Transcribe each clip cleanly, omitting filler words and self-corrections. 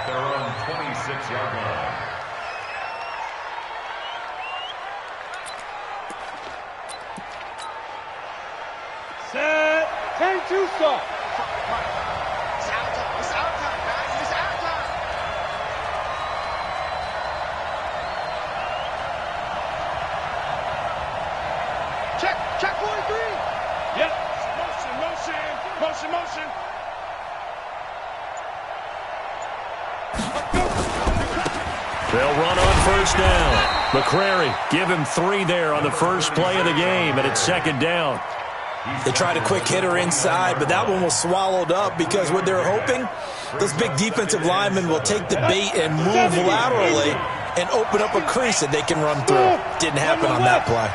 their own 26-yard line. Set. 10-2 start. It's our time. It's our time, guys. It's our time. Check 43. Yep. Motion. They'll run on first down. McCrary, give him 3 there on the first play of the game, and it's second down. They tried a quick hitter inside, but that one was swallowed up because what they're hoping, those big defensive linemen will take the bait and move laterally and open up a crease that they can run through. Didn't happen on that play.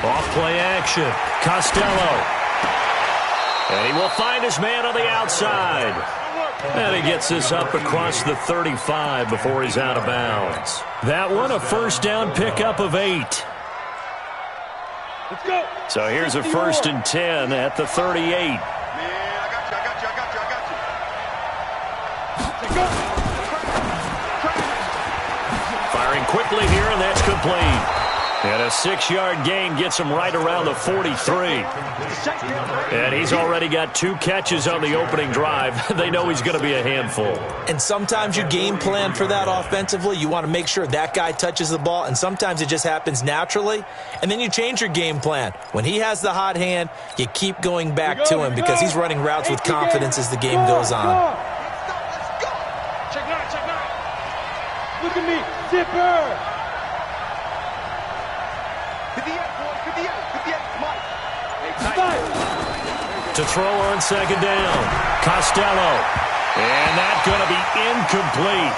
Off play action. Costello. And he will find his man on the outside. And he gets this up across the 35 before he's out of bounds. That one a first down pickup of 8. Let's go. So here's a 1st and 10 at the 38. Man, I got you. Firing quickly here, and that's complete. And a 6-yard gain gets him right around the 43. And he's already got 2 catches on the opening drive. They know he's going to be a handful. And sometimes you game plan for that offensively. You want to make sure that guy touches the ball, and sometimes it just happens naturally. And then you change your game plan. When he has the hot hand, you keep going back to him because he's running routes with confidence as the game goes on. Let's go. Check 9. Look at me. Zipper. To the end, boy. To the end. Mike. To throw on second down. Costello. And that's going to be incomplete.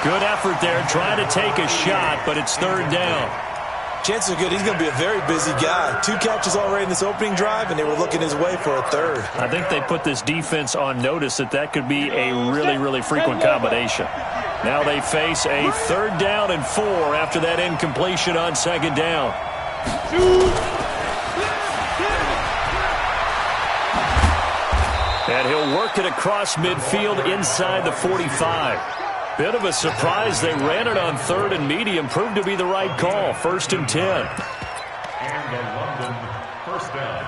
Good effort there, trying to take a shot, but it's third down. Chances are good he's going to be a very busy guy. 2 catches already in this opening drive, and they were looking his way for a third. I think they put this defense on notice that could be a really frequent combination. Now they face a 3rd down and 4 after that incompletion on second down. And he'll work it across midfield inside the 45. Bit of a surprise. They ran it on 3rd and medium. Proved to be the right call. 1st and 10. And the London first down.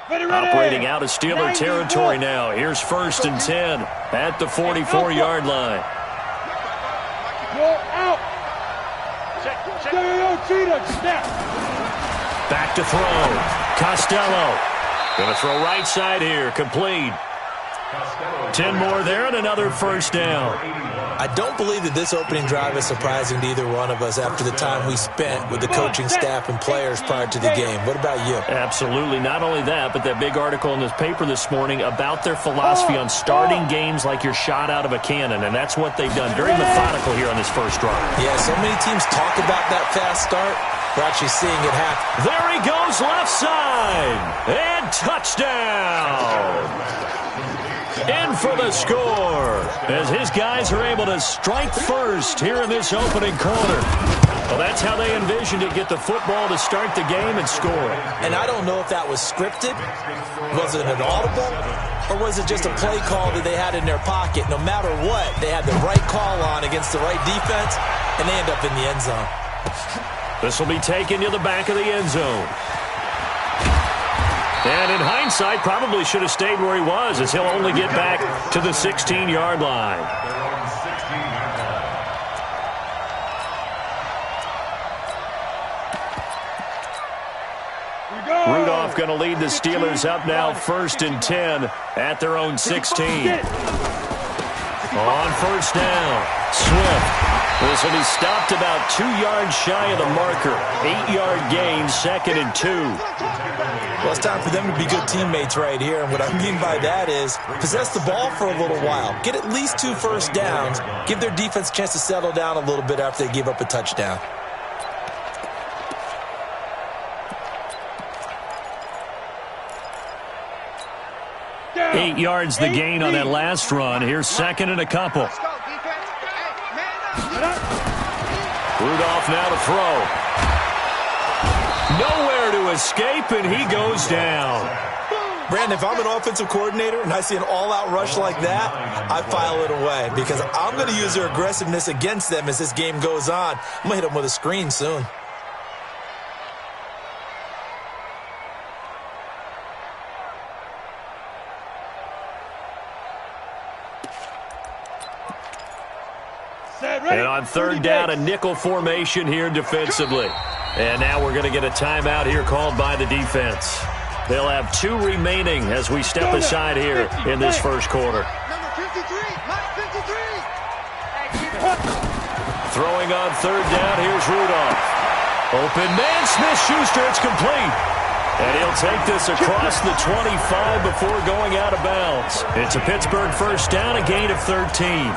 Operating out of Steeler territory now. Here's 1st and 10 at the 44-yard line. Out. Snap. Back to throw. Costello. Going to throw right side here. Complete. 10 more there and another first down. I don't believe that this opening drive is surprising to either one of us after the time we spent with the coaching staff and players prior to the game. What about you? Absolutely. Not only that, but that big article in this paper this morning about their philosophy on starting games like you're shot out of a cannon, and that's what they've done. Very methodical here on this first drive. Yeah, so many teams talk about that fast start. We're actually seeing it happen. There he goes, left side, and touchdown. In for the score as his guys are able to strike first here in this opening quarter. Well, that's how they envisioned it, get the football to start the game and score. And I don't know if that was scripted. Was it an audible? Or was it just a play call that they had in their pocket? No matter what, they had the right call on against the right defense, and they end up in the end zone. This will be taken to the back of the end zone. And in hindsight, probably should have stayed where he was, as he'll only get back to the 16-yard line. Rudolph going to lead the Steelers up now 1st and 10 at their own 16. On first down, Swift. This will be stopped about 2 yards shy of the marker. 8-yard gain, 2nd and 2. Well, it's time for them to be good teammates right here. And what I mean by that is possess the ball for a little while. Get at least 2 first downs. Give their defense a chance to settle down a little bit after they give up a touchdown. Yeah. 8 yards the gain on that last run. Here's 2nd and a couple. Rudolph now to throw. Nowhere to escape, and he goes down. Brandon, if I'm an offensive coordinator and I see an all-out rush like that, I file it away because I'm going to use their aggressiveness against them as this game goes on. I'm going to hit them with a screen soon. And on third down, a nickel formation here defensively. And now we're going to get a timeout here called by the defense. They'll have 2 remaining as we step aside here in this first quarter. Number 53, Mike 53. Throwing on third down, here's Rudolph. Open man, Smith-Schuster, it's complete. And he'll take this across the 25 before going out of bounds. It's a Pittsburgh first down, a gain of 13.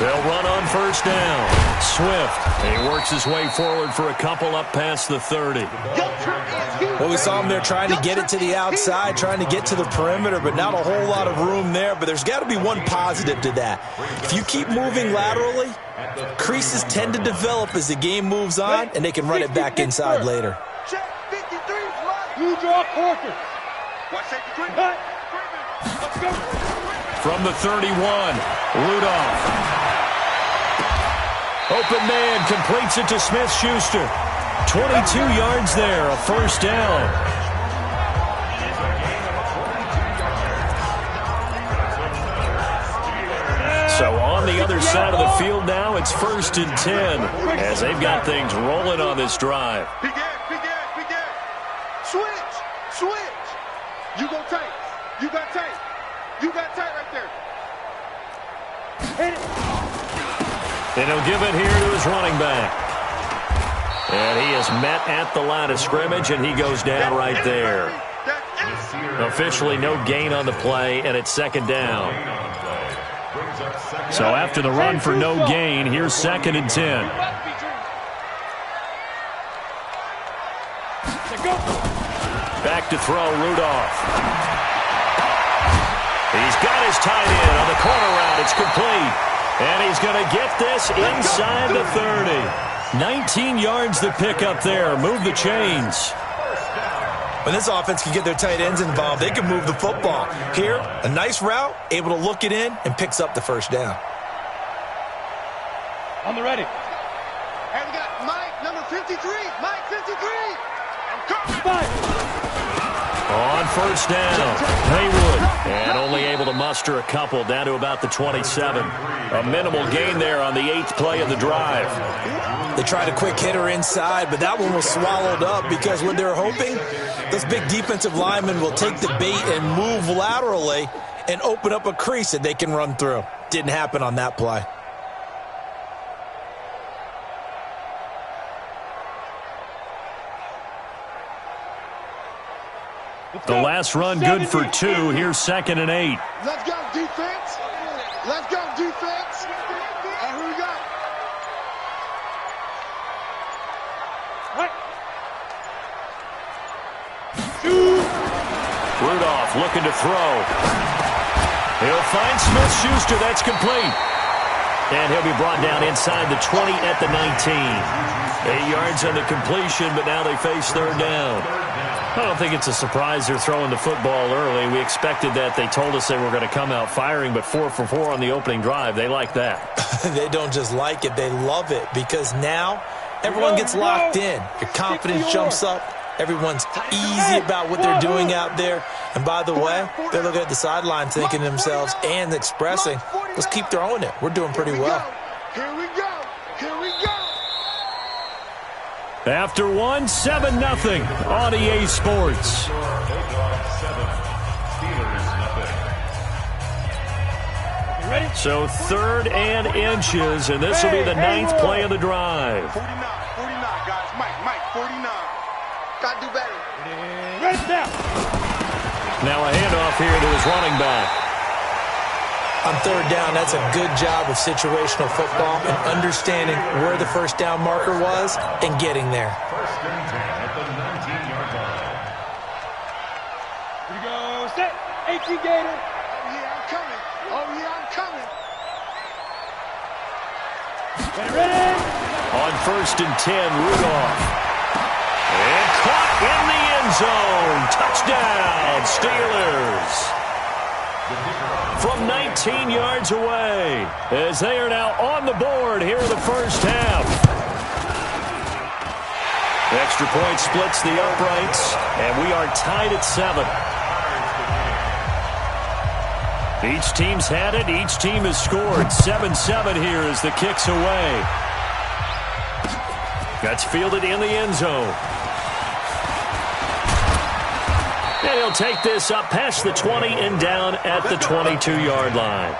They'll run on first down. Swift. He works his way forward for a couple up past the 30. Well, we saw him there trying to get it to the outside, trying to get to the perimeter, but not a whole lot of room there. But there's got to be one positive to that. If you keep moving laterally, creases tend to develop as the game moves on, and they can run it back inside later. Check 53, Mike. You draw Corker. Watch 53. Let's go. From the 31, Rudolph. Open man completes it to Smith-Schuster. 22 yards there, a first down. So on the other side of the field now, it's 1st and 10 as they've got things rolling on this drive. Begin. Switch. You go tight. You got tight. You got tight right there. Hit it. And he'll give it here to his running back. And he is met at the line of scrimmage, and he goes down right there. Officially no gain on the play, and it's second down. So after the run for no gain, here's 2nd and 10. Back to throw, Rudolph. He's got his tight end on the corner route. It's complete. And he's going to get this inside the 30. 19 yards to pick up there. Move the chains. When this offense can get their tight ends involved, they can move the football. Here, a nice route, able to look it in, and picks up the first down. On the ready. And we got Mike, number 53. Mike 53. On first down, Haywood, and only able to muster a couple down to about the 27. A minimal gain there on the 8th play of the drive. They tried a quick hitter inside, but that one was swallowed up because what they're hoping, those big defensive linemen will take the bait and move laterally and open up a crease that they can run through. Didn't happen on that play. The last run good for 2. Here's 2nd and 8. Let's go, defense. Let's go, defense. And here we go. Rudolph looking to throw. He'll find Smith-Schuster. That's complete. And he'll be brought down inside the 20 at the 19. 8 yards on the completion, but now they face third down. I don't think it's a surprise they're throwing the football early. We expected that. They told us they were going to come out firing, but 4 for 4 on the opening drive. They like that. They don't just like it, they love it, because now everyone gets locked in. Your confidence jumps up. Everyone's easy about what they're doing out there. And by the way, they're looking at the sideline thinking to themselves and expressing, let's keep throwing it. We're doing pretty well. Here we go. Here we go. After 1, 7-0 on EA Sports. So 3rd and inches, and this will be the 9th play of the drive. 49, guys. Mike, 49. Got to do better. Now a handoff here to his running back. On third down, that's a good job of situational football and understanding where the first down marker was and getting there. 1st and 10 at the 19-yard line. Set. 18 Gator. Oh, yeah, I'm coming. Oh, yeah, I'm coming. Ready? On 1st and 10, Rudolph. And caught in the end zone. Touchdown, Steelers. From 19 yards away, as they are now on the board here in the first half. The extra point splits the uprights, and we are tied at 7. Each team's had it. Each team has scored. 7-7 here as the kick's away. That's fielded in the end zone. And he'll take this up past the 20 and down at the 22-yard line.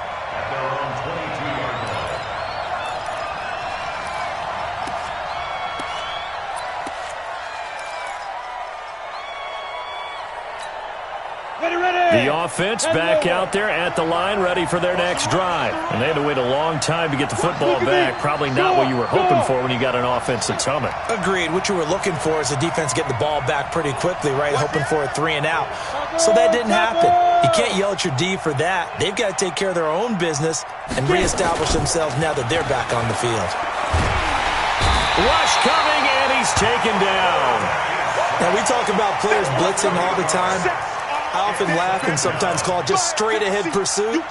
The offense back out there at the line, ready for their next drive. And they had to wait a long time to get the football back. Probably not what you were hoping for when you got an offense that's humming. Agreed. What you were looking for is the defense getting the ball back pretty quickly, right? Hoping for a 3 and out. So that didn't happen. You can't yell at your D for that. They've got to take care of their own business and reestablish themselves now that they're back on the field. Rush coming, and he's taken down. Now, we talk about players blitzing all the time. I often laugh and sometimes call it just straight-ahead pursuit.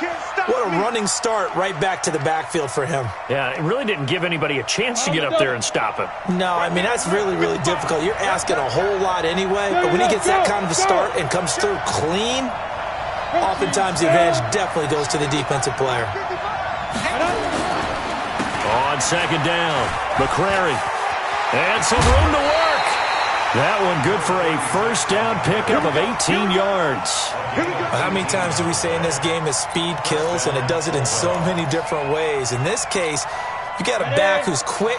What a running start right back to the backfield for him. Yeah, it really didn't give anybody a chance to get up there and stop him. No, I mean, that's really, really difficult. You're asking a whole lot anyway, but when he gets that kind of a start and comes through clean, oftentimes the advantage definitely goes to the defensive player. On 2nd down, McCrary. And some room to work. That one good for a first down pickup of 18 yards. How many times do we say in this game that speed kills, and it does it in so many different ways? In this case, you got a back who's quick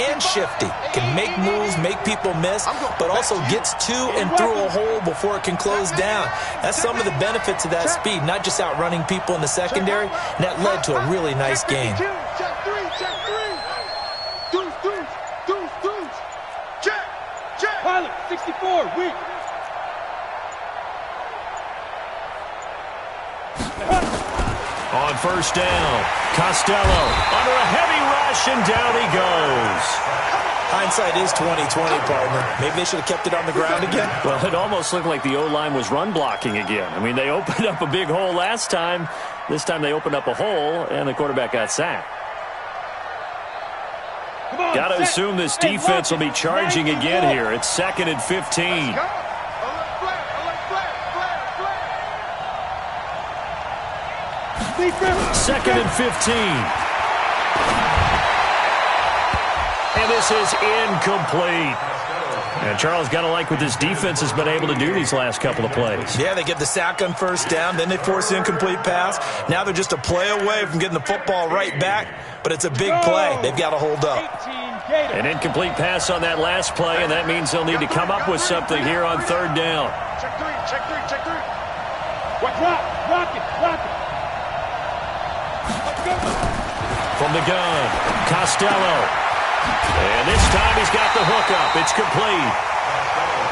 and shifty, can make moves, make people miss, but also gets to and through a hole before it can close down. That's some of the benefits of that speed, not just outrunning people in the secondary, and that led to a really nice game. Check 3, check 3. Deuce. Check. Pilot, 64, weak. On 1st down, Costello under a heavy rush, and down he goes. Hindsight is 20/20, partner. Maybe they should have kept it on the ground again. Well, it almost looked like the O-line was run blocking again. I mean, they opened up a big hole last time. This time they opened up a hole, and the quarterback got sacked. Got to assume this defense will be charging again here. It's 2nd and 15. Second and 15. And this is incomplete. And Charles, got to like what this defense has been able to do these last couple of plays. Yeah, they get the sack on 1st down, then they force the incomplete pass. Now they're just a play away from getting the football right back, but it's a big play. They've got to hold up. An incomplete pass on that last play, and that means they'll need to come up with something here on 3rd down. Check 3. Rock it. From the gun, Costello. And this time he's got the hook up. It's complete.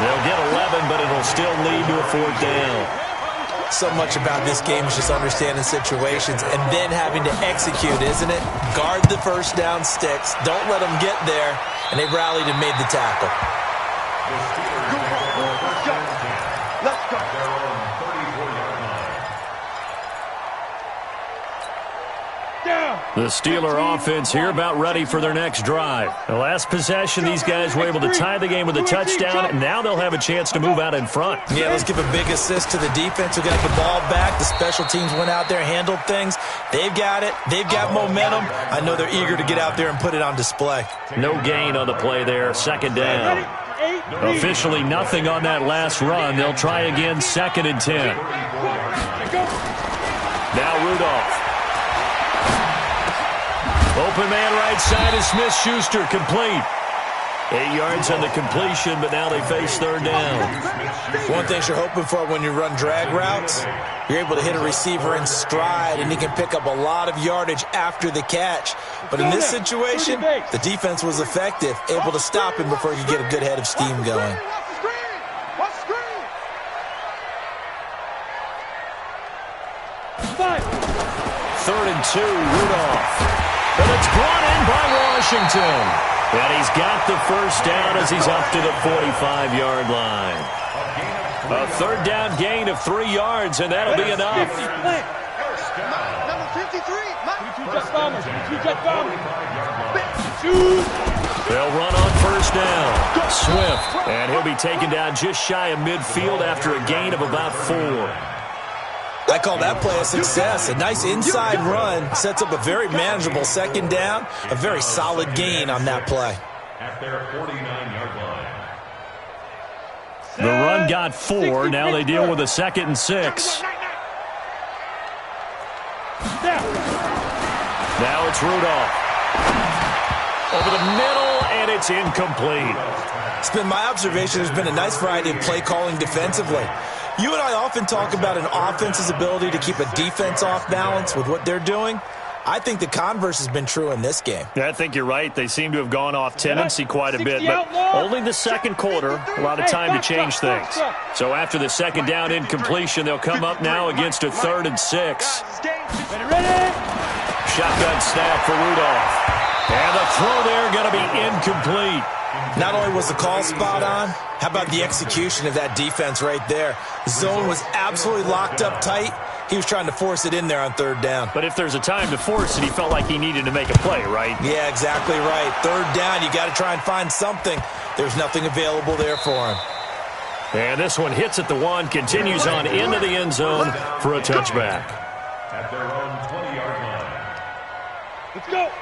They'll get 11, but it'll still lead to a 4th down. So much about this game is just understanding situations and then having to execute, isn't it? Guard the 1st down sticks. Don't let them get there. And they rallied and made the tackle. Let's go. The Steeler offense here about ready for their next drive. The last possession, these guys were able to tie the game with a touchdown, and now they'll have a chance to move out in front. Yeah, let's give a big assist to the defense who got the ball back. The special teams went out there, handled things. They've got it. They've got momentum. I know they're eager to get out there and put it on display. No gain on the play there. 2nd down. Officially nothing on that last run. They'll try again, 2nd and 10. Now Rudolph. Open man right side is Smith-Schuster, complete. 8 yards on the completion, but now they face 3rd down. One thing you're hoping for when you run drag routes, you're able to hit a receiver in stride, and he can pick up a lot of yardage after the catch. But in this situation, the defense was effective, able to stop him before he could get a good head of steam going. 3rd and 2, Rudolph. And it's brought in by Washington. And he's got the first down as he's up to the 45-yard line. A 3rd down gain of 3 yards, and that'll be enough. Number 53. They'll run on first down. Swift, and he'll be taken down just shy of midfield after a gain of about 4. I call that play a success. A nice inside run sets up a very manageable 2nd down. A very solid gain on that play. At their 49-yard line. The run got 4. Now they deal with a 2nd and 6. Now it's Rudolph. Over the middle, and it's incomplete. It's been my observation there's been a nice variety of play calling defensively. You and I often talk about an offense's ability to keep a defense off balance with what they're doing. I think the converse has been true in this game. Yeah, I think you're right. They seem to have gone off tendency quite a bit, but only the 2nd quarter, a lot of time to change things. So after the 2nd down incompletion, they'll come up now against a 3rd and 6. Shotgun snap for Rudolph. And the throw there going to be incomplete. Not only was the call spot on, how about the execution of that defense right there? Zone was absolutely locked up tight. He was trying to force it in there on 3rd down. But if there's a time to force it, he felt like he needed to make a play, right? Yeah, exactly right. 3rd down, you got to try and find something. There's nothing available there for him. And this one hits at the 1, continues on into the end zone for a touchback. At their own 20-yard line.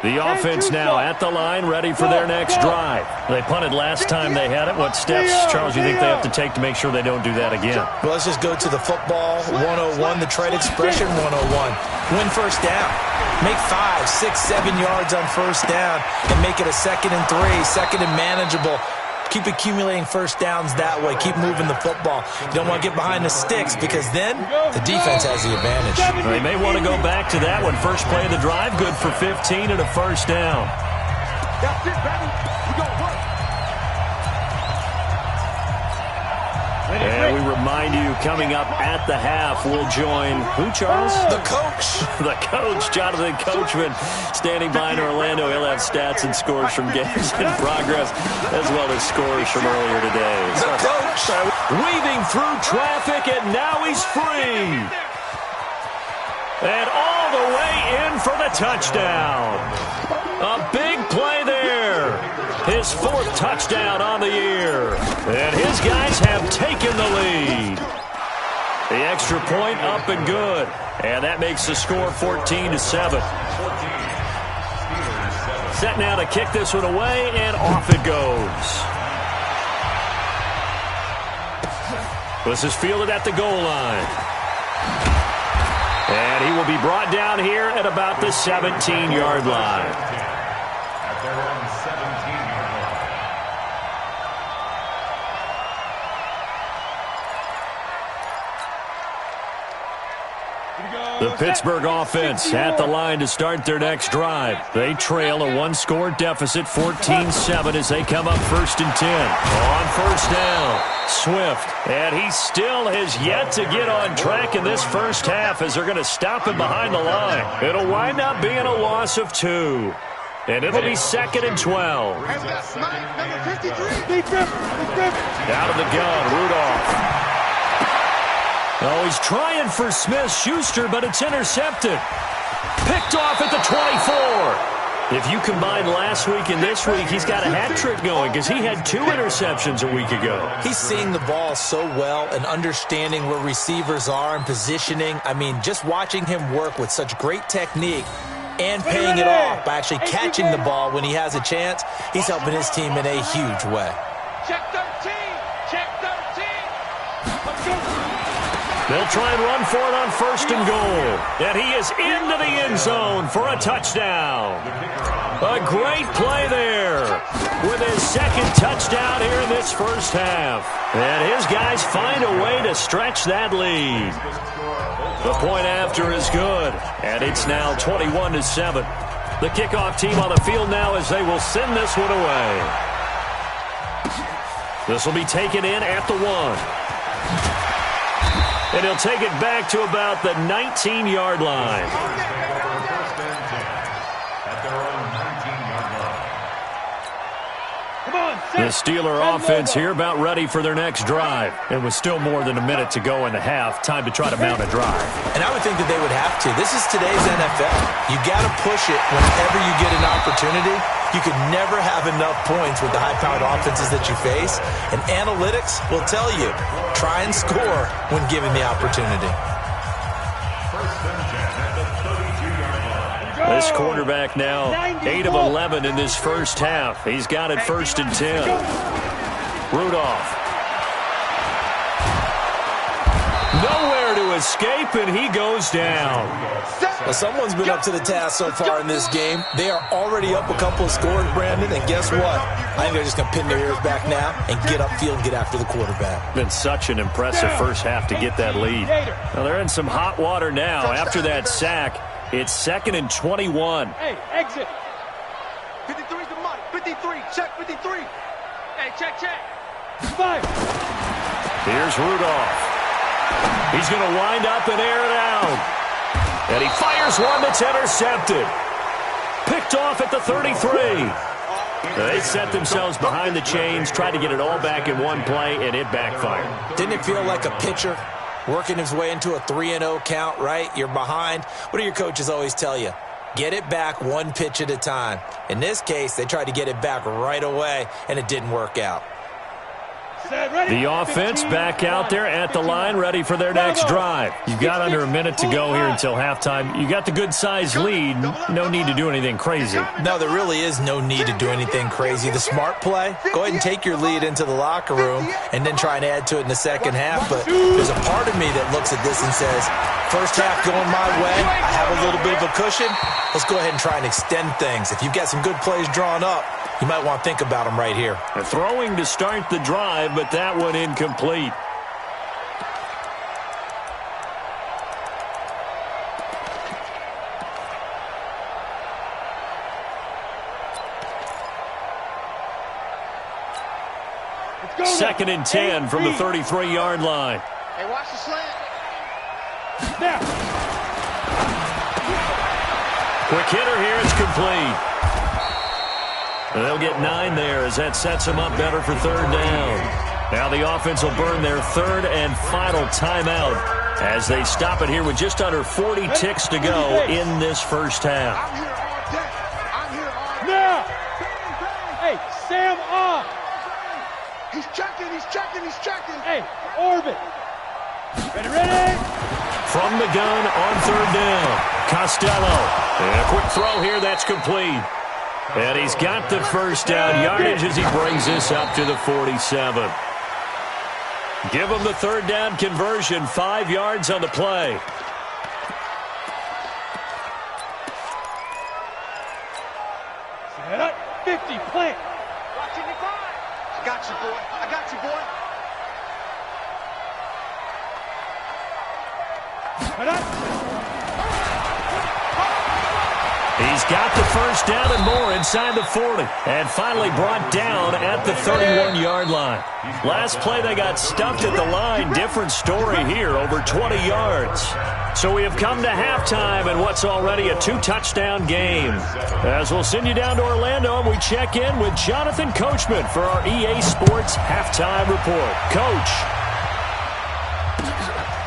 The offense now at the line, ready for their next drive. They punted last time they had it. What steps, Charles, do you think they have to take to make sure they don't do that again? Well, let's just go to the football 101, the trade expression 101. Win first down. Make 5, 6, 7 yards on first down and make it a 2nd and 3, 2nd and manageable. Keep accumulating first downs that way. Keep moving the football. You don't want to get behind the sticks because then the defense has the advantage. They may want to go back to that one. First play of the drive, good for 15 and a first down. That's it, baby. We gonna work. And we remind you, coming up at the half, we'll join who, Charles? The coach. The coach, Jonathan Coachman, standing by in Orlando. He'll have stats and scores from games in progress, as well as scores from earlier today. The coach. Weaving through traffic, and now he's free. And all the way in for the touchdown. A big play there. His 4th touchdown on the year. And his guys have taken the lead. The extra point up and good. And that makes the score 14-7. Set now to kick this one away, and off it goes. This is fielded at the goal line. And he will be brought down here at about the 17-yard line. At their own 17-yard line. The Pittsburgh offense at the line to start their next drive. They trail a 1-score deficit, 14-7, as they come up 1st and 10. On first down, Swift. And he still has yet to get on track in this first half as they're going to stop him behind the line. It'll wind up being a loss of 2. And it'll be 2nd and 12. Number 53. Out of the gun, Rudolph. Oh, he's trying for Smith-Schuster, but it's intercepted. Picked off at the 24. If you combine last week and this week, he's got a hat trick going because he had 2 interceptions a week ago. He's seeing the ball so well and understanding where receivers are and positioning. I mean, just watching him work with such great technique and paying it off by actually catching the ball when he has a chance, he's helping his team in a huge way. Check 13. Check 13. Let's go. They'll try and run for it on 1st and goal. And he is into the end zone for a touchdown. A great play there with his 2nd touchdown here in this first half. And his guys find a way to stretch that lead. The point after is good. And it's now 21-7. The kickoff team on the field now as they will send this one away. This will be taken in at the 1. And he'll take it back to about the 19-yard line. First and 10 at their own 19-yard line. The Steeler offense here about ready for their next drive. And with still more than a minute to go in the half, time to try to mount a drive. And I would think that they would have to. This is today's NFL. You got to push it whenever you get an opportunity. You could never have enough points with the high-powered offenses that you face. And analytics will tell you, try and score when given the opportunity. First and 10 at the 32-yard line. This quarterback now 8 of 11 in this first half. He's got it first and 10. Rudolph. Nowhere to escape, and he goes down. Well, someone's been up to the task so far in this game. They are already up a couple of scores, Brandon, and guess what? I think they're just going to pin their ears back now and get upfield and get after the quarterback. Been such an impressive first half to get that lead. Now they're in some hot water now. After that sack, it's 2nd and 21. Hey, exit. 53's the money. 53. Check 53. Hey, check. 5. Here's Rudolph. He's going to wind up and air it out. And he fires one that's intercepted. Picked off at the 33. They set themselves behind the chains, tried to get it all back in one play, and it backfired. Didn't it feel like a pitcher working his way into a 3-0 count, right? You're behind. What do your coaches always tell you? Get it back one pitch at a time. In this case, they tried to get it back right away, and it didn't work out. The offense back out there at the line, ready for their next drive. You've got under a minute to go here until halftime. You got the good-sized lead. No need to do anything crazy. No, there really is no need to do anything crazy. The smart play, go ahead and take your lead into the locker room and then try and add to it in the second half. But there's a part of me that looks at this and says, first half going my way, I have a little bit of a cushion. Let's go ahead and try and extend things. If you've got some good plays drawn up, you might want to think about them right here. Throwing to start the drive, but that one incomplete. Second and 10 from the 33-yard line. Hey, watch the slant. Now. Quick hitter here, it's complete. They'll get 9 there as that sets them up better for third down. Now the offense will burn their third and final timeout as they stop it here with just under 40 ticks to go in this first half. I'm here all day. I'm here all day. Now. Hey, Sam off. He's checking. Hey, orbit. Ready. From the gun on third down. Costello. And a quick throw here, that's complete. And he's got the first down yardage as he brings this up to the 47. Give him the third down conversion, 5 yards on the play. Set up, 50, plant. Watching you, boy. I got you, boy. Set up. He's got the first down and more inside the 40. And finally brought down at the 31-yard line. Last play they got stuffed at the line. Different story here, over 20 yards. So we have come to halftime in what's already a 2-touchdown game. As we'll send you down to Orlando and we check in with Jonathan Coachman for our EA Sports Halftime Report. Coach.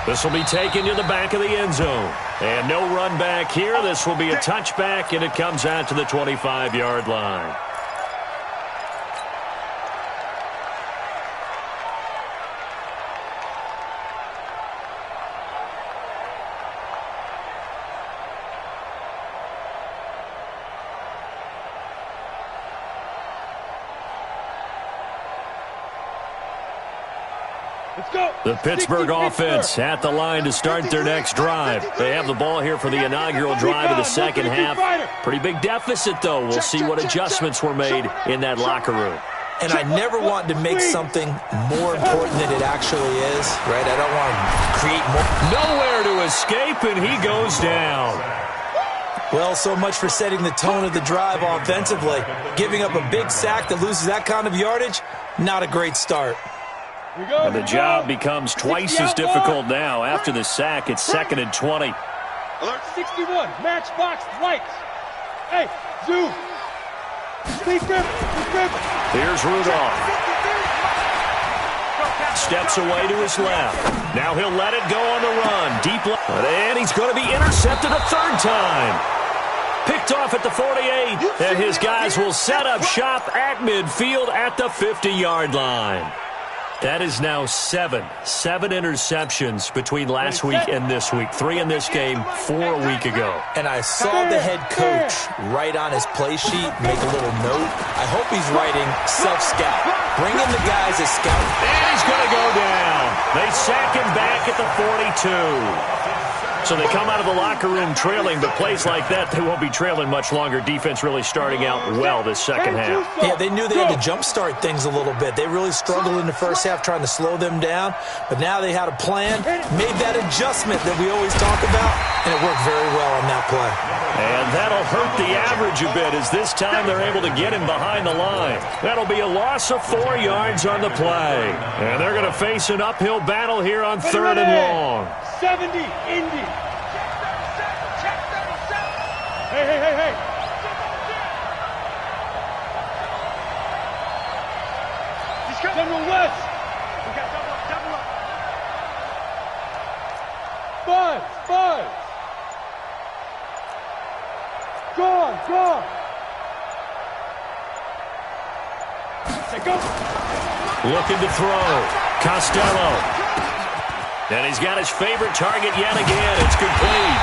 This will be taken to the back of the end zone. And no run back here. This will be a touchback, and it comes out to the 25-yard line. The Pittsburgh offense at the line to start their next drive. They have the ball here for the inaugural drive of the second half. Pretty big deficit, though. We'll see what adjustments were made in that locker room. And I never want to make something more important than it actually is, right? I don't want to create more. Nowhere to escape, and he goes down. Well, so much for setting the tone of the drive offensively. Giving up a big sack that loses that kind of yardage, not a great start. And the job becomes twice as difficult now. After the sack, it's 2nd and 20. Alert 61, matchbox lights. Hey, zoom. Steve Griffin. Here's Rudolph. Steps away to his left. Now he'll let it go on the run. Deep left. And he's going to be intercepted a third time. Picked off at the 48. And his guys will set up shop at midfield at the 50-yard line. That is now 7 interceptions between last week and this week. 3 in this game, 4 a week ago. And I saw the head coach write on his play sheet, make a little note. I hope he's writing self-scout. Bring in the guys as scout. And he's going to go down. They sack him back at the 42. So they come out of the locker room trailing, but plays like that, they won't be trailing much longer. Defense really starting out well this second half. Yeah, they knew they had to jumpstart things a little bit. They really struggled in the first half trying to slow them down, but now they had a plan, made that adjustment that we always talk about, and it worked very well on that play. And that'll hurt the average a bit as this time they're able to get him behind the line. That'll be a loss of 4 yards on the play. And they're going to face an uphill battle here on 3rd and long. 70, Indy. Hey. General West. We got double up. Buzz. Gone. Say go. Looking to throw. Costello. And he's got his favorite target yet again. It's complete.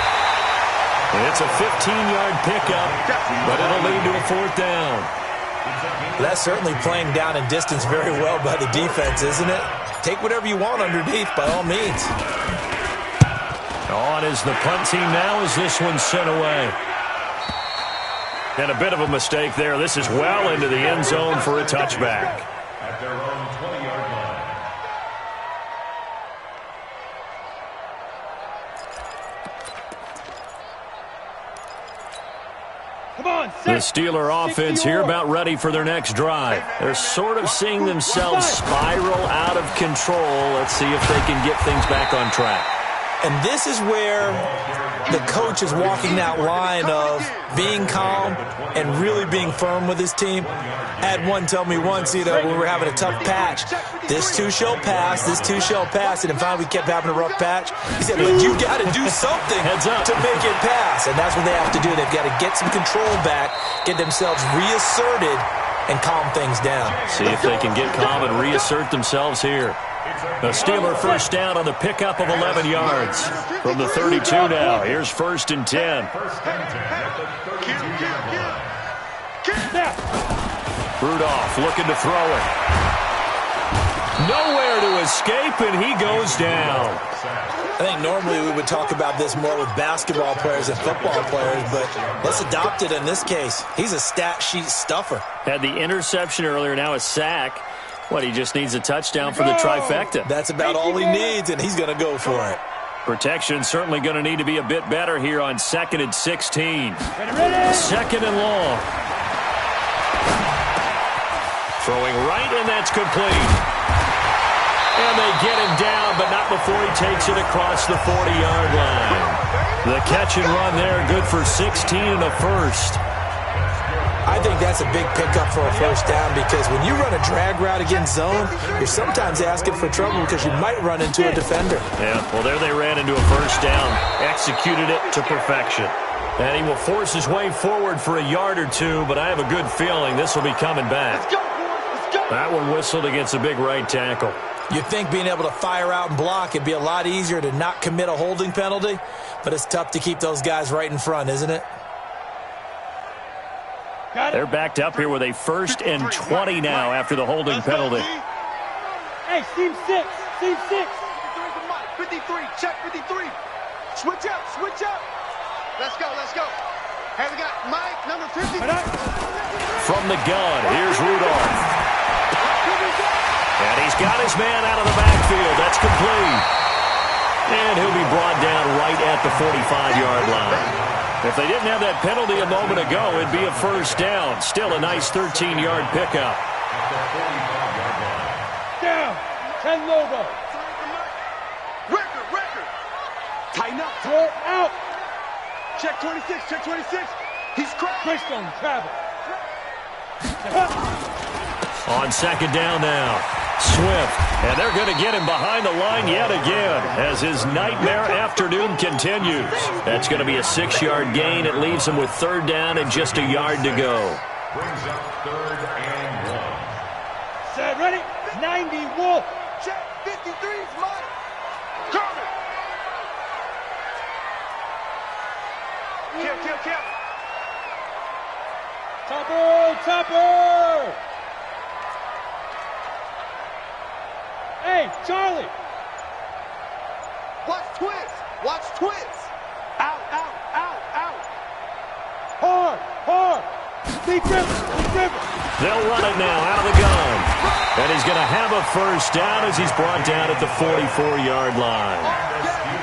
It's a 15-yard pickup, but it'll lead to a 4th down. That's certainly playing down in distance very well by the defense, isn't it? Take whatever you want underneath, by all means. On is the punt team now as this one's sent away. And a bit of a mistake there. This is well into the end zone for a touchback. At their own 20-yard line. The Steeler offense here about ready for their next drive. They're sort of seeing themselves spiral out of control. Let's see if they can get things back on track. And this is where the coach is walking that line of being calm and really being firm with his team. I had one tell me once, when we were having a tough patch, this too shall pass, and then finally we kept having a rough patch. He said, but you got to do something to make it pass, and that's what they have to do. They've got to get some control back, get themselves reasserted, and calm things down. See if they can get calm and reassert themselves here. The Steeler first down on the pickup of 11 yards from the 32 now. Here's 1st and 10. Rudolph looking to throw it. Nowhere to escape, and he goes down. I think normally we would talk about this more with basketball players and football players, but let's adopt it in this case. He's a stat sheet stuffer. Had the interception earlier, now a sack. He just needs a touchdown for the trifecta. That's about all he needs, and he's going to go for it. Protection certainly going to need to be a bit better here on 2nd and 16. 2nd and long. Throwing right, and that's complete. And they get him down, but not before he takes it across the 40-yard line. The catch and run there, good for 16 and a first. I think that's a big pickup for a first down because when you run a drag route against zone, you're sometimes asking for trouble because you might run into a defender. Yeah, well, there they ran into a first down, executed it to perfection. And he will force his way forward for a yard or two, but I have a good feeling this will be coming back. That one whistled against a big right tackle. You'd think being able to fire out and block, it'd be a lot easier to not commit a holding penalty, but it's tough to keep those guys right in front, isn't it? They're backed up here with a 1st and 20 now after the holding penalty. Hey, team 6. 53, check 53. Switch up. Let's go. Hey, we got Mike, number 50. From the gun, here's Rudolph. And he's got his man out of the backfield. That's complete. And he'll be brought down right at the 45-yard line. If they didn't have that penalty a moment ago, it'd be a first down. Still a nice 13-yard pickup. Down. 10 Lobo. Record. Tighten up. Throw out. Check 26, check 26. He's cracked. Greystone, travel. On second down now, Swift. And they're going to get him behind the line yet again as his nightmare afternoon continues. That's going to be a 6-yard gain. It leaves him with third down and just a yard to go. Brings up 3rd and 1. Set, ready? 90 Wolf. Check 53's Mike. Coming. Kill. Topper. Hey, Charlie. Watch twist. Out. Hard. Deep river. They'll run it now out of the gun. And he's going to have a first down as he's brought down at the 44-yard line.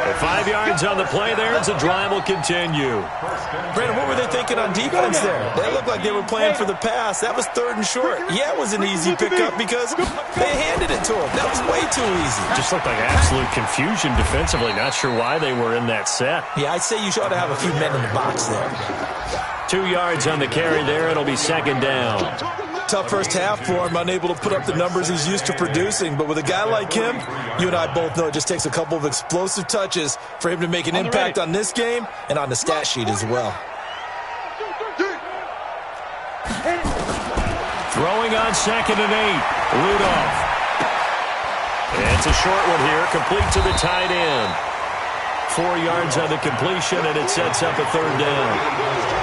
With 5 yards on the play there as the drive will continue. Brandon, what were they thinking on defense there? They looked like they were playing for the pass. That was 3rd and short. Yeah, it was an easy pickup because they handed it to him. That was way too easy. Just looked like absolute confusion defensively. Not sure why they were in that set. Yeah, I'd say you ought to have a few men in the box there. 2 yards on the carry there. It'll be second down. Tough first half for him, unable to put up the numbers he's used to producing. But with a guy like him, you and I both know it just takes a couple of explosive touches for him to make an impact on this game and on the stat sheet as well. Throwing on 2nd and 8. Rudolph. It's a short one here, complete to the tight end. 4 yards on the completion, and it sets up a third down.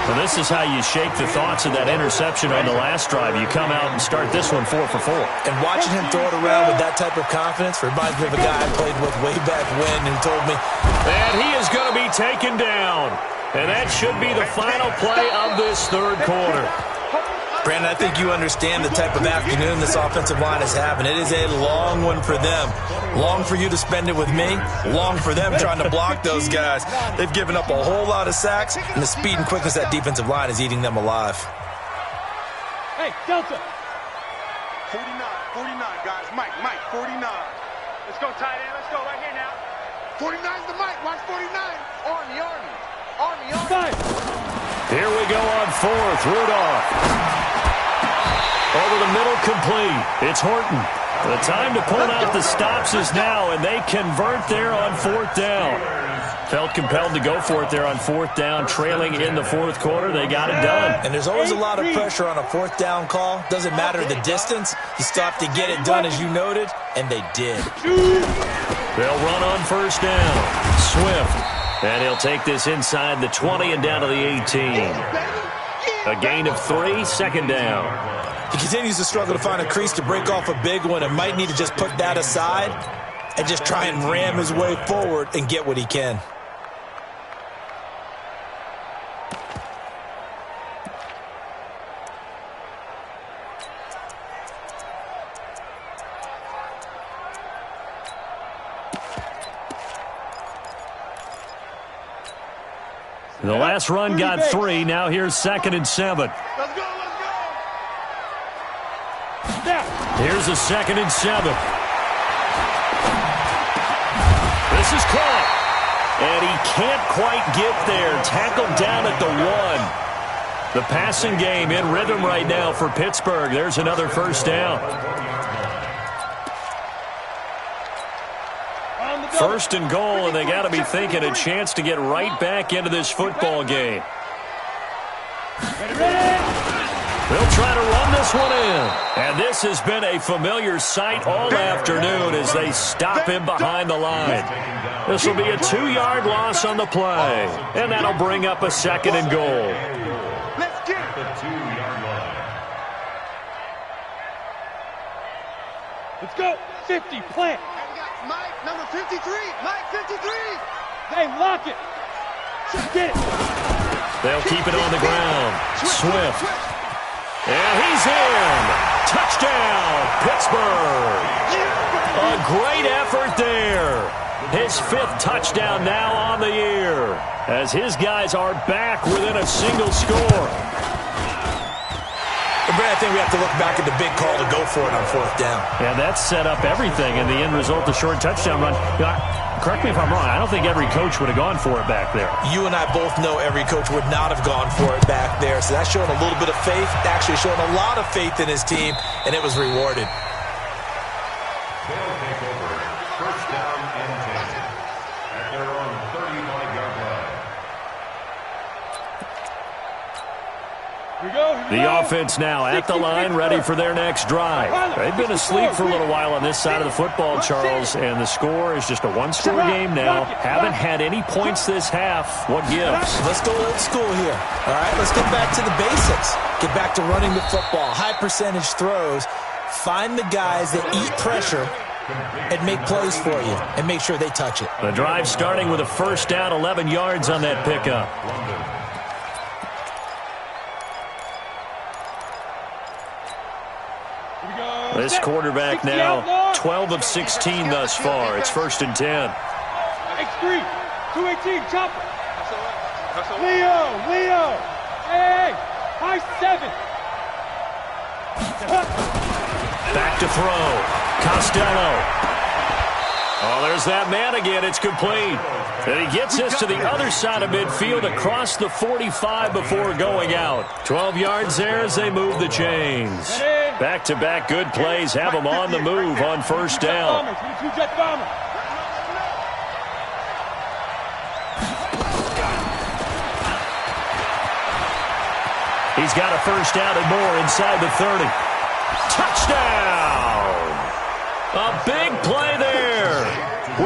So this is how you shake the thoughts of that interception on the last drive. You come out and start this one 4 for 4. And watching him throw it around with that type of confidence reminds me of a guy I played with way back when who told me, and he is going to be taken down. And that should be the final play of this third quarter. Brandon, I think you understand the type of afternoon this offensive line is having. It is a long one for them. Long for you to spend it with me. Long for them trying to block those guys. They've given up a whole lot of sacks, and the speed and quickness of that defensive line is eating them alive. Hey, Delta. 49, guys. Mike, 49. Let's go, tight end. Let's go right here now. 49's the Mike. Watch 49. Army. Five. Here we go on 4th. Rudolph. Over the middle, complete. It's Horton. The time to pull out the stops is now, and they convert there on 4th down. Felt compelled to go for it there on 4th down, trailing in the 4th quarter. They got it done. And there's always a lot of pressure on a 4th down call. Doesn't matter the distance. You stop to get it done, as you noted, and they did. They'll run on 1st down. Swift. And he'll take this inside the 20 and down to the 18. A gain of 3, 2nd down. He continues to struggle to find a crease to break off a big one and might need to just put that aside and just try and ram his way forward and get what he can. The last run got 3. Now here's 2nd and 7. Let's go. Here's a 2nd and 7. This is caught. And he can't quite get there. Tackled down at the 1. The passing game in rhythm right now for Pittsburgh. There's another first down. 1st and goal, and they got to be thinking a chance to get right back into this football game. They'll try to run this one in. And this has been a familiar sight all afternoon as they stop him behind the line. This will be a 2-yard loss on the play. And that'll bring up a 2nd and goal. Let's get it. The 2-yard line. Let's go. 50, plant. And we got Mike, number 53. Mike, 53. Hey, lock it. Get it. They'll keep it on the ground. Swift. And he's in. Touchdown, Pittsburgh. A great effort there. His 5th touchdown now on the year as his guys are back within a single score. Brad, I think we have to look back at the big call to go for it on 4th down. Yeah, that set up everything in the end result, the short touchdown run. Correct me if I'm wrong. I don't think every coach would have gone for it back there. You and I both know every coach would not have gone for it back there. So that's showing a little bit of faith, actually showing a lot of faith in his team, and it was rewarded. They'll take over. First down and 10 at their own 35-yard line. The offense now at the line, ready for their next drive. They've been asleep for a little while on this side of the football, Charles, and the score is just a one-score game now. Haven't had any points this half. What gives? Let's go old school here. All right, let's get back to the basics. Get back to running the football, high percentage throws. Find the guys that eat pressure and make plays for you and make sure they touch it. The drive starting with a first down, 11 yards on that pickup. This quarterback now 12 of 16 thus far. It's 1st and 10. X3, 218, chopper. Leo. Hey, high 7. Back to throw. Costello. Oh, there's that man again. It's complete. And he gets this to the other side of midfield across the 45 before going out. 12 yards there as they move the chains. Back-to-back good plays have them on the move on first down. He's got a first down and more inside the 30. Touchdown! A big play there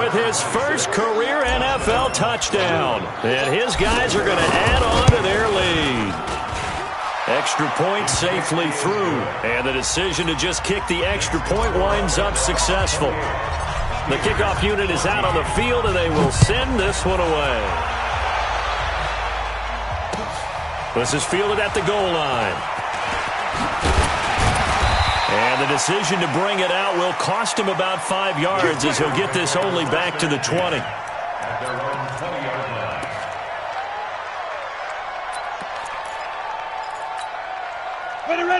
with his first career NFL touchdown. And his guys are going to add on to their lead. Extra point safely through. And the decision to just kick the extra point winds up successful. The kickoff unit is out on the field, and they will send this one away. This is fielded at the goal line. And the decision to bring it out will cost him about 5 yards as he'll get this only back to the 20. At their own 20-yard line.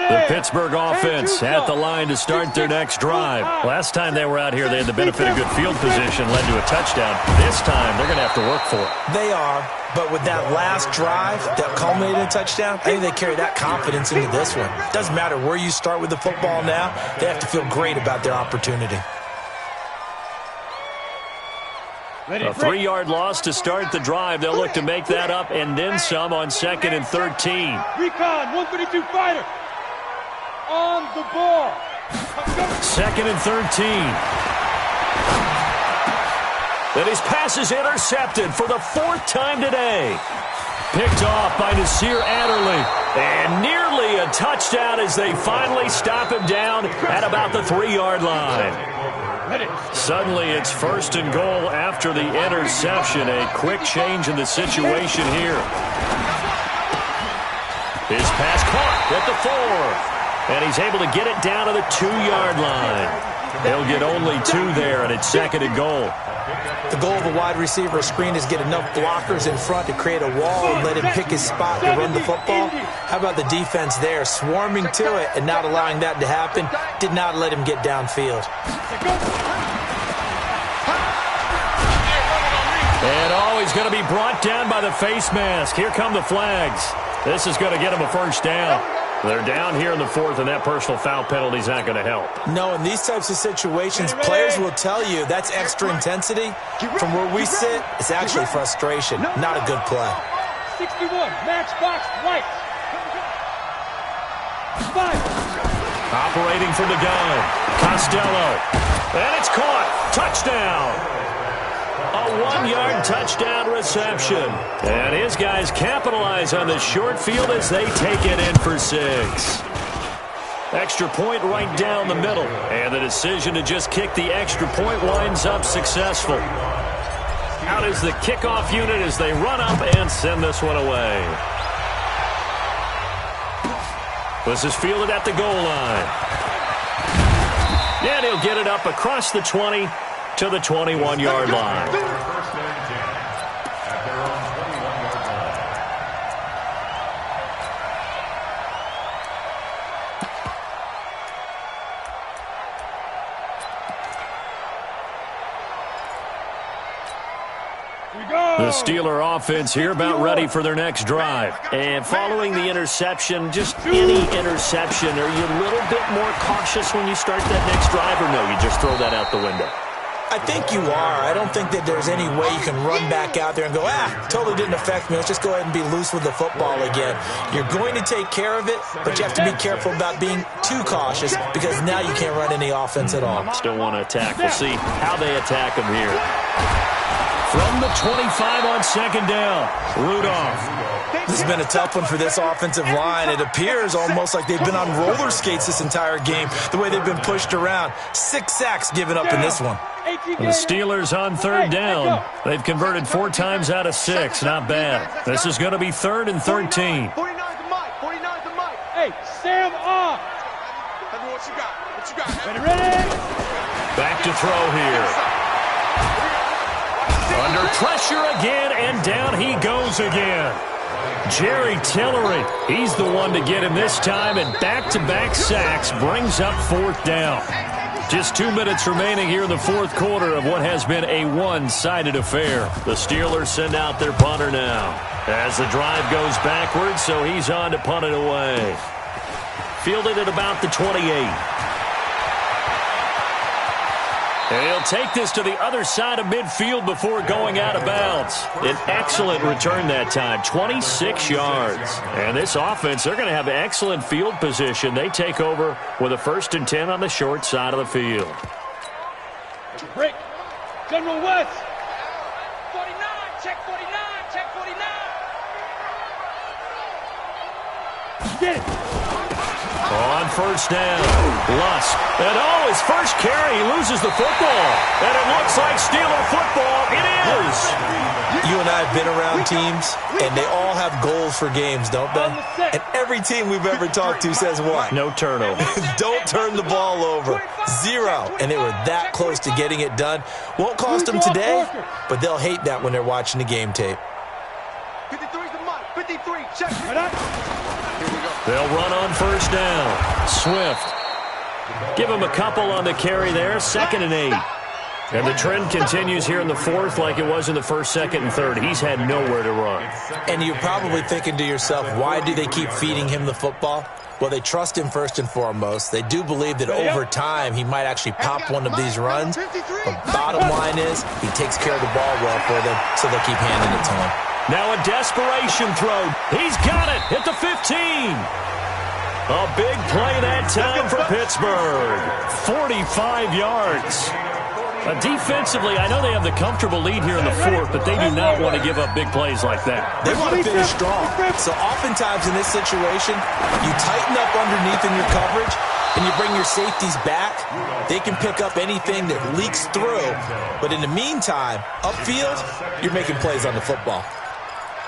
The Pittsburgh offense at the line to start their next drive. Last time they were out here, they had the benefit of good field position, led to a touchdown. This time, they're going to have to work for it. They are, but with that last drive that culminated in a touchdown, I think they carry that confidence into this one. Doesn't matter where you start with the football now, they have to feel great about their opportunity. A 3-yard loss to start the drive. They'll look to make that up and then some on 2nd and 13. Recon, 132 fighter. On the ball. 2nd and 13. And his pass is intercepted for the 4th time today. Picked off by Nasir Adderley. And nearly a touchdown as they finally stop him down at about the 3-yard line. Suddenly it's 1st and goal after the interception. A quick change in the situation here. His pass caught at the 4. And he's able to get it down to the 2-yard line. They'll get only 2 there, and it's 2nd and goal. The goal of a wide receiver screen is get enough blockers in front to create a wall and let him pick his spot to run the football. How about the defense there, swarming to it and not allowing that to happen? Did not let him get downfield. And he's going to be brought down by the face mask. Here come the flags. This is going to get him a first down. They're down here in the 4th, and that personal foul penalty is not going to help. No, in these types of situations, players will tell you that's extra intensity. From where we sit, it's actually frustration, not a good play. 61, matchbox white. 5. Operating from the gun, Costello. And it's caught. Touchdown. A 1-yard touchdown reception. And his guys capitalize on the short field as they take it in for 6. Extra point right down the middle. And the decision to just kick the extra point winds up successful. Out is the kickoff unit as they run up and send this one away. This is fielded at the goal line. And he'll get it up across the 20 to the 21-yard line. First and 10 at their own 21-yard The Steeler offense here about ready for their next drive. And following the interception, just any interception, are you a little bit more cautious when you start that next drive, or no, you just throw that out the window? I think you are. I don't think that there's any way you can run back out there and go, totally didn't affect me. Let's just go ahead and be loose with the football again. You're going to take care of it, but you have to be careful about being too cautious because now you can't run any offense at all. Still want to attack. We'll see how they attack them here. From the 25 on second down, Rudolph. This has been a tough one for this offensive line. It appears almost like they've been on roller skates this entire game, the way they've been pushed around. 6 sacks given up in this one. The Steelers on third down. They've converted 4 times out of 6. Not bad. This is going to be 3rd and 13. 49's the mic. 49's the mic. Hey, Sam off. Tell me what you got. What you got? Ready? Back to throw here. Under pressure again, and down he goes again. Jerry Tillery, he's the one to get him this time, and back-to-back sacks brings up 4th down. Just 2 minutes remaining here in the 4th quarter of what has been a one-sided affair. The Steelers send out their punter now as the drive goes backwards, so he's on to punt it away. Fielded at about the 28. And he'll take this to the other side of midfield before going out of bounds. An excellent return that time, 26 yards. And this offense, they're going to have excellent field position. They take over with a 1st and 10 on the short side of the field. Break. General West. 49, check 49, check 49. Get it. On first down, Lusk. And his first carry, he loses the football. And it looks like Steeler football. It is. You and I have been around teams, and they all have goals for games, don't they? And every team we've ever talked to says what? No turnover. Don't turn the ball over. 0. And they were that close to getting it done. Won't cost them today, but they'll hate that when they're watching the game tape. 53's the mic. 53. Check. They'll run on first down. Swift. Give him a couple on the carry there. 2nd and 8. And the trend continues here in the 4th like it was in the 1st, 2nd, and 3rd. He's had nowhere to run. And you're probably thinking to yourself, why do they keep feeding him the football? Well, they trust him first and foremost. They do believe that over time he might actually pop one of these runs. But bottom line is he takes care of the ball well for them, so they'll keep handing it to him. Now a desperation throw. He's got it at the 15. A big play that time for Pittsburgh. 45 yards. Defensively, I know they have the comfortable lead here in the 4th, but they do not want to give up big plays like that. They want to finish strong. So oftentimes in this situation, you tighten up underneath in your coverage, and you bring your safeties back. They can pick up anything that leaks through. But in the meantime, upfield, you're making plays on the football.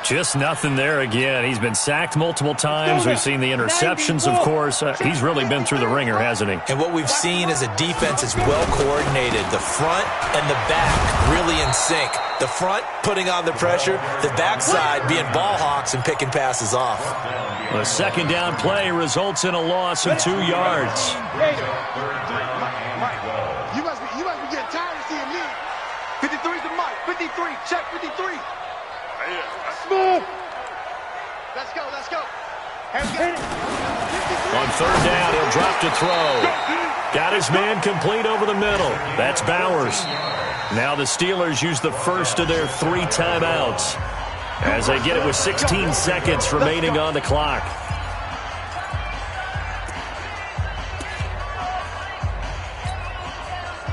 Just nothing there again. He's been sacked multiple times. We've seen the interceptions, of course. He's really been through the ringer, hasn't he? And what we've seen is a defense that's well coordinated. The front and the back really in sync. The front putting on the pressure, the backside being ball hawks and picking passes off. The 2nd down play results in a loss of 2 yards. You must be getting tired of seeing me. 53's the mic. 53. Check 53. Smooth. Let's go. On 3rd down, he'll drop to throw. Got his man complete over the middle. That's Bowers. Now the Steelers use the first of their 3 timeouts as they get it with 16 seconds remaining on the clock.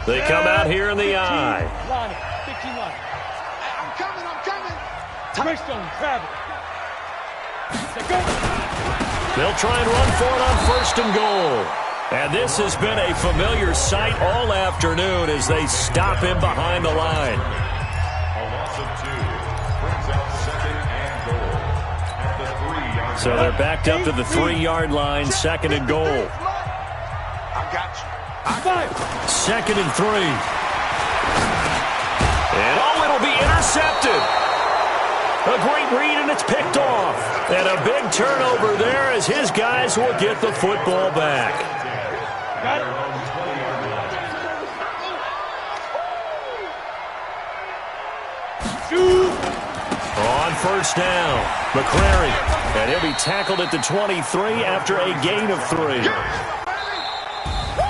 They come out here in the I. 15 line. I'm coming. Greystone, travel. They'll try and run for it on 1st and goal. And this has been a familiar sight all afternoon as they stop him behind the line. A loss of 2 brings out 2nd and goal at the 3-yard line. So they're backed up to the 3-yard line, 2nd and goal. I got you. 2nd and 3. And it'll be intercepted. A great read, and it's picked off. And a big turnover there as his guys will get the football back. Got it. On first down, McCrary, and he'll be tackled at the 23 after a gain of 3.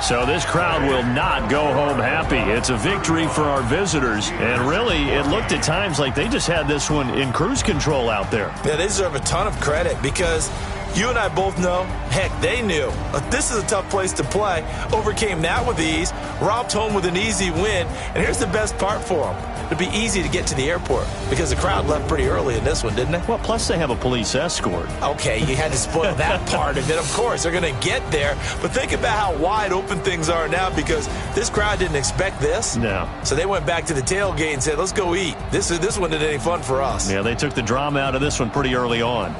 So this crowd will not go home happy. It's a victory for our visitors, and really, it looked at times like they just had this one in cruise control out there. Yeah, they deserve a ton of credit because you and I both know, heck, they knew. This is a tough place to play. Overcame that with ease, robbed home with an easy win, and here's the best part for them. It'd be easy to get to the airport because the crowd left pretty early in this one, didn't it? Well, plus they have a police escort. Okay, you had to spoil that part of it. Of course, they're going to get there. But think about how wide open things are now because this crowd didn't expect this. No. So they went back to the tailgate and said, let's go eat. This one didn't any fun for us. Yeah, they took the drama out of this one pretty early on.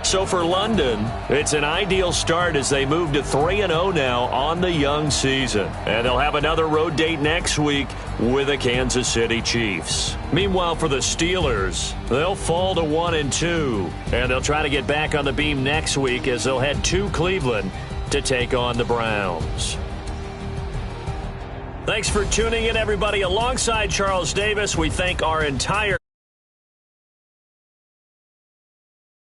So for London, it's an ideal start as they move to 3-0 now on the young season. And they'll have another road date next week with the Kansas City Chiefs. Meanwhile, for the Steelers, they'll fall to 1-2. And they'll try to get back on the beam next week as they'll head to Cleveland to take on the Browns. Thanks for tuning in, everybody. Alongside Charles Davis, we thank our entire